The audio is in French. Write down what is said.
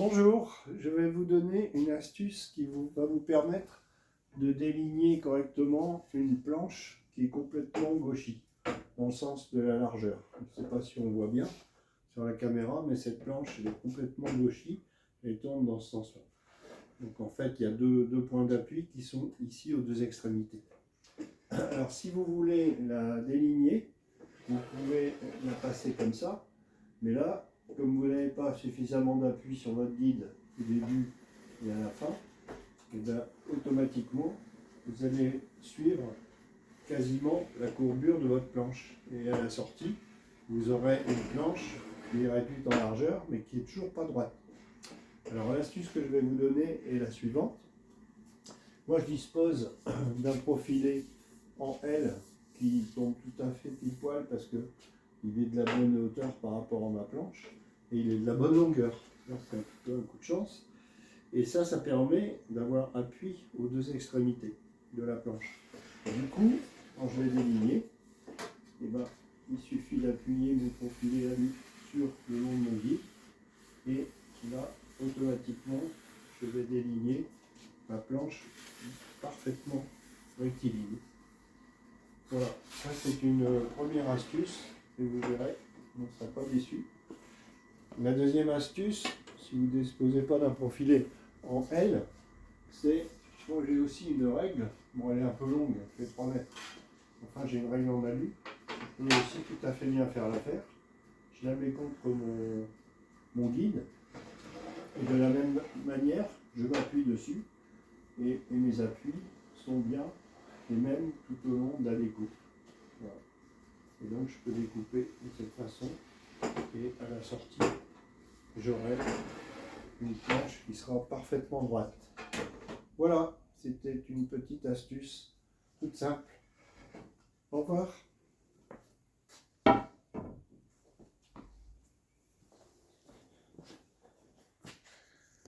Bonjour, je vais vous donner une astuce qui va vous permettre de déligner correctement une planche qui est complètement gauchie, dans le sens de la largeur. Je ne sais pas si on voit bien sur la caméra, mais cette planche elle est complètement gauchie et tourne dans ce sens-là. Donc en fait, il y a deux points d'appui qui sont ici aux deux extrémités. Alors si vous voulez la déligner, vous pouvez la passer comme ça, mais là, comme vous n'avez pas suffisamment d'appui sur votre guide au début et à la fin, et bien, automatiquement, vous allez suivre quasiment la courbure de votre planche. Et à la sortie, vous aurez une planche qui est réduite en largeur, mais qui n'est toujours pas droite. Alors l'astuce que je vais vous donner est la suivante. Moi, je dispose d'un profilé en L qui tombe tout à fait pile poil parce que il est de la bonne hauteur par rapport à ma planche et il est de la bonne longueur. C'est un peu un coup de chance. Et ça permet d'avoir appui aux deux extrémités de la planche. Du coup, quand je vais déligner, eh ben, il suffit d'appuyer mon profilé à lui sur le long de mon guide et là, automatiquement, je vais déligner ma planche parfaitement rectiligne. Voilà, ça c'est une première astuce et vous verrez, on ne sera pas déçu. La deuxième astuce, si vous ne disposez pas d'un profilé en L, c'est, bon, j'ai aussi une règle, bon elle est un peu longue, elle fait 3 mètres, enfin j'ai une règle en alu, je peux aussi tout à fait bien faire l'affaire. Je la mets contre mon guide et de la même manière, je m'appuie dessus et mes appuis sont bien les mêmes tout au long de la découpe. Voilà. Et donc je peux découper de cette façon et à la sortie j'aurai une planche qui sera parfaitement droite. Voilà, c'était une petite astuce toute simple. Au revoir.